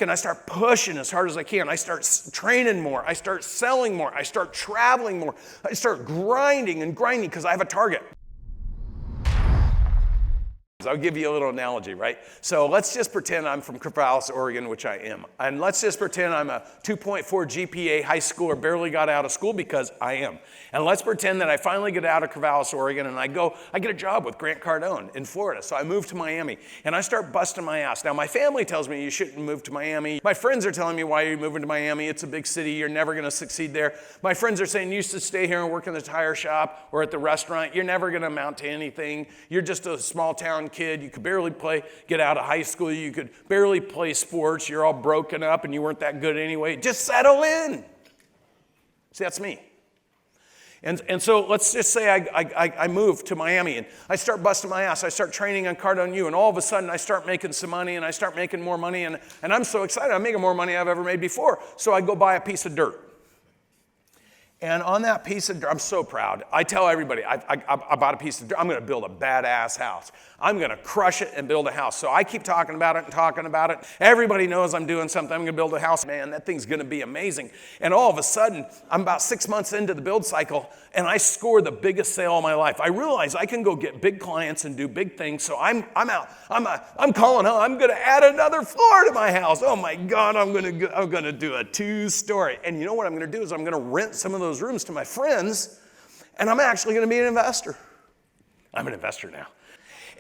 And I start pushing as hard as I can. I start training more. I start selling more. I start traveling more. I start grinding because I have a target. I'll give you a little analogy, right? So let's just pretend I'm from Corvallis, Oregon, which I am. And let's just pretend I'm a 2.4 GPA high schooler, barely got out of school, because I am. And let's pretend that I finally get out of Corvallis, Oregon, and I get a job with Grant Cardone in Florida. So I move to Miami, and I start busting my ass. Now, my family tells me you shouldn't move to Miami. My friends are telling me, why are you moving to Miami? It's a big city. You're never going to succeed there. My friends are saying, you should stay here and work in the tire shop or at the restaurant. You're never going to amount to anything. You're just a small town kid. You could barely get out of high school. You could barely play sports. You're all broken up and you weren't that good anyway. Just settle in. See, that's me. And so let's just say I move to Miami and I start busting my ass. I start training on Cardone U, and all of a sudden I start making some money and I start making more money, and I'm so excited. I'm making more money I've ever made before. So I go buy a piece of dirt. And on that piece of dirt, I'm so proud. I tell everybody, I bought a piece of dirt. I'm going to build a badass house. I'm going to crush it and build a house. So I keep talking about it and talking about it. Everybody knows I'm doing something. I'm going to build a house. Man, that thing's going to be amazing. And all of a sudden, I'm about 6 months into the build cycle, and I score the biggest sale of my life. I realize I can go get big clients and do big things. So I'm out. I'm calling home. I'm going to add another floor to my house. Oh my God, I'm going to do a 2-story. And you know what I'm going to do is I'm going to rent some of those rooms to my friends, and I'm actually going to be an investor. I'm an investor now.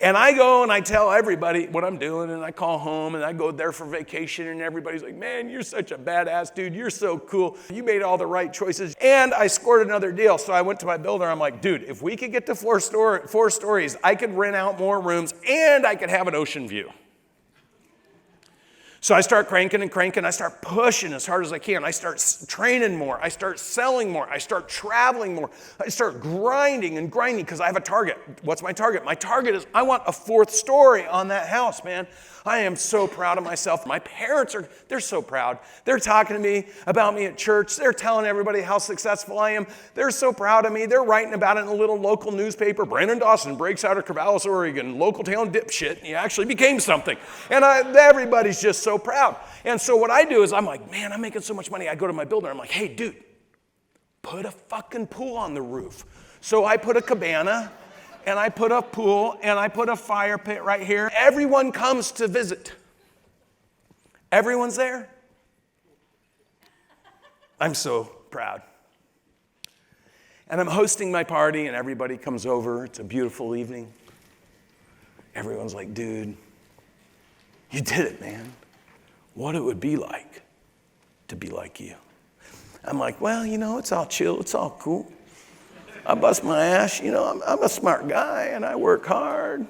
And I go and I tell everybody what I'm doing, and I call home and I go there for vacation, and everybody's like, man, you're such a badass dude. You're so cool. You made all the right choices. And I scored another deal. So I went to my builder. I'm like, dude, if we could get to 4 stories, I could rent out more rooms and I could have an ocean view. So I start cranking and cranking. I start pushing as hard as I can. I start training more. I start selling more. I start traveling more. I start grinding because I have a target. What's my target? My target is I want a 4th story on that house, man. I am so proud of myself. My parents they're so proud. They're talking to me about me at church. They're telling everybody how successful I am. They're so proud of me. They're writing about it in a little local newspaper. Brandon Dawson breaks out of Corvallis, Oregon, local town dipshit, and he actually became something. And everybody's just so proud. And so what I do is I'm like, man, I'm making so much money. I go to my builder. I'm like, hey, dude, put a fucking pool on the roof. So I put a cabana, and I put a pool, and I put a fire pit right here. Everyone comes to visit. Everyone's there. I'm so proud. And I'm hosting my party, and everybody comes over. It's a beautiful evening. Everyone's like, dude, you did it, man. What it would be like to be like you. I'm like, well, it's all chill. It's all cool. I bust my ass. I'm a smart guy, and I work hard.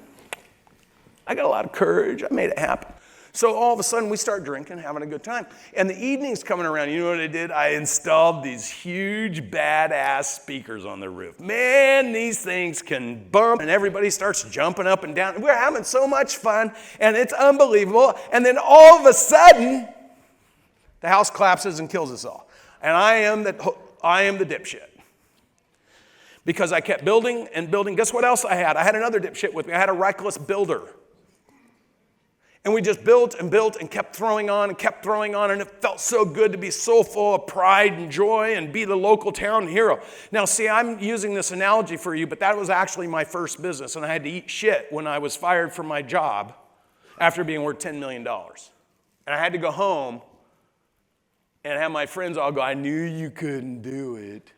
I got a lot of courage. I made it happen. So all of a sudden, we start drinking, having a good time. And the evening's coming around. You know what I did? I installed these huge, badass speakers on the roof. Man, these things can bump, and everybody starts jumping up and down. We're having so much fun, and it's unbelievable. And then all of a sudden, the house collapses and kills us all. And I am the dipshit. Because I kept building and building. Guess what else I had? I had another dipshit with me. I had a reckless builder. And we just built and built and kept throwing on, and it felt so good to be so full of pride and joy and be the local town hero. Now, see, I'm using this analogy for you, but that was actually my first business, and I had to eat shit when I was fired from my job after being worth $10 million. And I had to go home and have my friends all go, I knew you couldn't do it.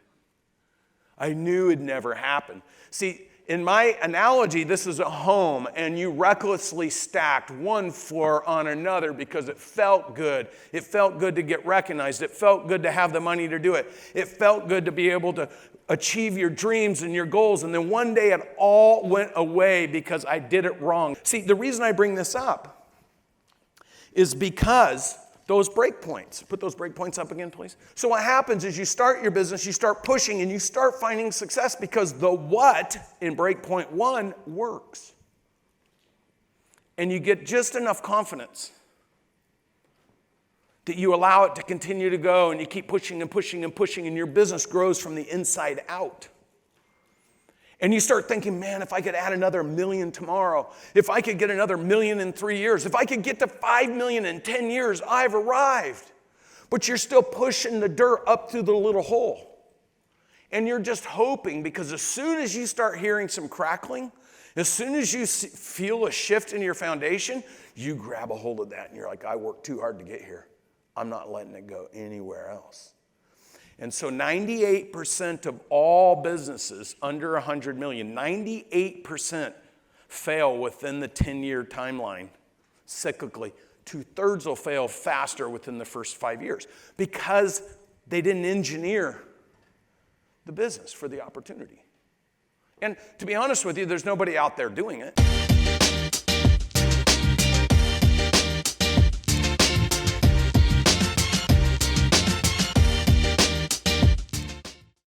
I knew it'd never happen. See, in my analogy, this is a home, and you recklessly stacked one floor on another because it felt good. It felt good to get recognized. It felt good to have the money to do it. It felt good to be able to achieve your dreams and your goals. And then one day it all went away because I did it wrong. See, the reason I bring this up is because those break points. Put those break points up again, please. So what happens is you start your business, you start pushing, and you start finding success because the what in break point 1 works. And you get just enough confidence that you allow it to continue to go, and you keep pushing and pushing and pushing, and your business grows from the inside out. And you start thinking, man, if I could add another million tomorrow, if I could get another million in 3 years, if I could get to 5 million in 10 years, I've arrived. But you're still pushing the dirt up through the little hole. And you're just hoping, because as soon as you start hearing some crackling, as soon as you feel a shift in your foundation, you grab a hold of that and you're like, I worked too hard to get here. I'm not letting it go anywhere else. And so 98% of all businesses under 100 million, 98% fail within the 10-year timeline, cyclically. 2/3 will fail faster within the first 5 years because they didn't engineer the business for the opportunity. And to be honest with you, there's nobody out there doing it.